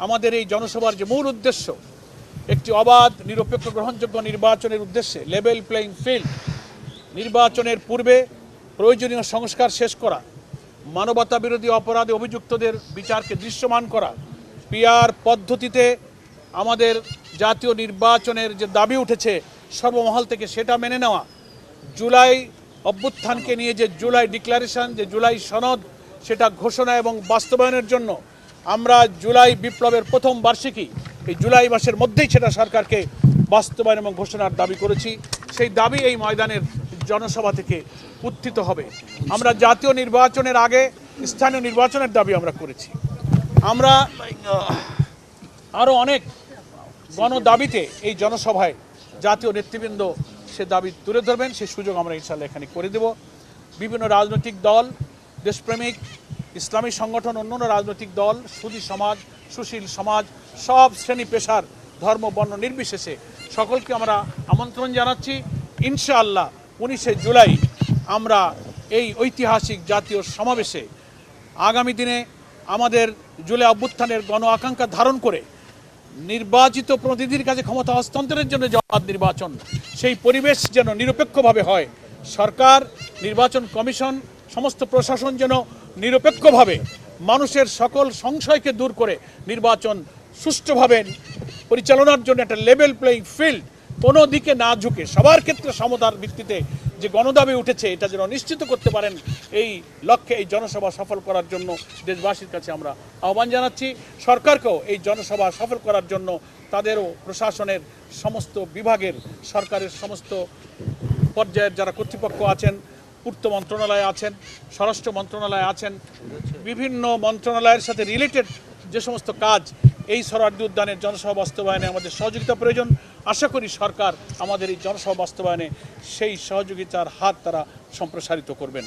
আমাদের এই জনসভার যে মূল উদ্দেশ্য, একটি অবাধ নিরপেক্ষ গ্রহণযোগ্য নির্বাচনের উদ্দেশ্যে লেভেল প্লেইং ফিল্ড, নির্বাচনের পূর্বে প্রয়োজনীয় সংস্কার শেষ করা, মানবতা বিরোধী অপরাধে অভিযুক্তদের বিচারকে দৃশ্যমান করা, পিআর পদ্ধতিতে আমাদের জাতীয় নির্বাচনের যে দাবি উঠেছে সর্বমহল থেকে সেটা মেনে নেওয়া, জুলাই অভ্যুত্থানকে নিয়ে যে জুলাই ডিক্লারেশন, যে জুলাই সনদ, সেটা ঘোষণা এবং বাস্তবায়নের জন্য আমরা জুলাই বিপ্লবের প্রথম বার্ষিকী এই জুলাই মাসের মধ্যেই সেটা সরকারকে বাস্তবায়ন এবং ঘোষণার দাবি করেছি। সেই দাবি এই ময়দানের জনসভা থেকে উত্থিত হবে। আমরা জাতীয় নির্বাচনের আগে স্থানীয় নির্বাচনের দাবি আমরা করেছি। আমরা আরও অনেক গণদাবিতে এই জনসভায় জাতীয় নেতৃবৃন্দ সে দাবি তুলে ধরবেন, সেই সুযোগ আমরা ইনশাআল্লাহ এখানে করে দেব। বিভিন্ন রাজনৈতিক দল, দেশপ্রেমিক ইসলামী সংগঠন, অন্যান্য রাজনৈতিক দল, সুধী সমাজ, সুশীল সমাজ, সব শ্রেণী পেশার, ধর্ম বর্ণ নির্বিশেষে সকলকে আমরা আমন্ত্রণ জানাচ্ছি। ইনশাআল্লাহ 19শে জুলাই আমরা এই ঐতিহাসিক জাতীয় সমাবেশে আগামী দিনে আমাদের জুলাই অভ্যুত্থানের গণ আকাঙ্ক্ষা ধারণ করে নির্বাচিত প্রতিনিধির কাছে ক্ষমতা হস্তান্তরের জন্য যে অবাধ নির্বাচন, সেই পরিবেশ যেন নিরপেক্ষভাবে হয়। সরকার, নির্বাচন কমিশন, সমস্ত প্রশাসন যেন নিরপেক্ষভাবে মানুষের সকল সংশয়কে দূর করে নির্বাচন সুষ্ঠুভাবে পরিচালনার জন্য একটা লেভেল প্লেইং ফিল্ড, কোনো দিকে না ঝুঁকে সবার ক্ষেত্রে সমতার ভিত্তিতে যে গণদাবি উঠেছে এটা যেন নিশ্চিত করতে পারেন, এই লক্ষ্যে এই জনসভা সফল করার জন্য দেশবাসীর কাছে আমরা আহ্বান জানাচ্ছি। সরকারকেও এই জনসভা সফল করার জন্য তাদেরও প্রশাসনের সমস্ত বিভাগের, সরকারের সমস্ত পর্যায়ের যারা কর্তৃপক্ষ আছেন, পূর্ত মন্ত্রণালয়ে আছেন, স্বরাষ্ট্র মন্ত্রণালয়ে আছেন, বিভিন্ন মন্ত্রণালয়ের সাথে রিলেটেড যে সমস্ত কাজ, এই সোহরাওয়ার্দী উদ্যানের জনসভা বাস্তবায়নে আমাদের সহযোগিতা প্রয়োজন। আশা করি সরকার আমাদের এই জনসভা বাস্তবায়নে সেই সহযোগিতার হাত তারা সম্প্রসারিত করবেন।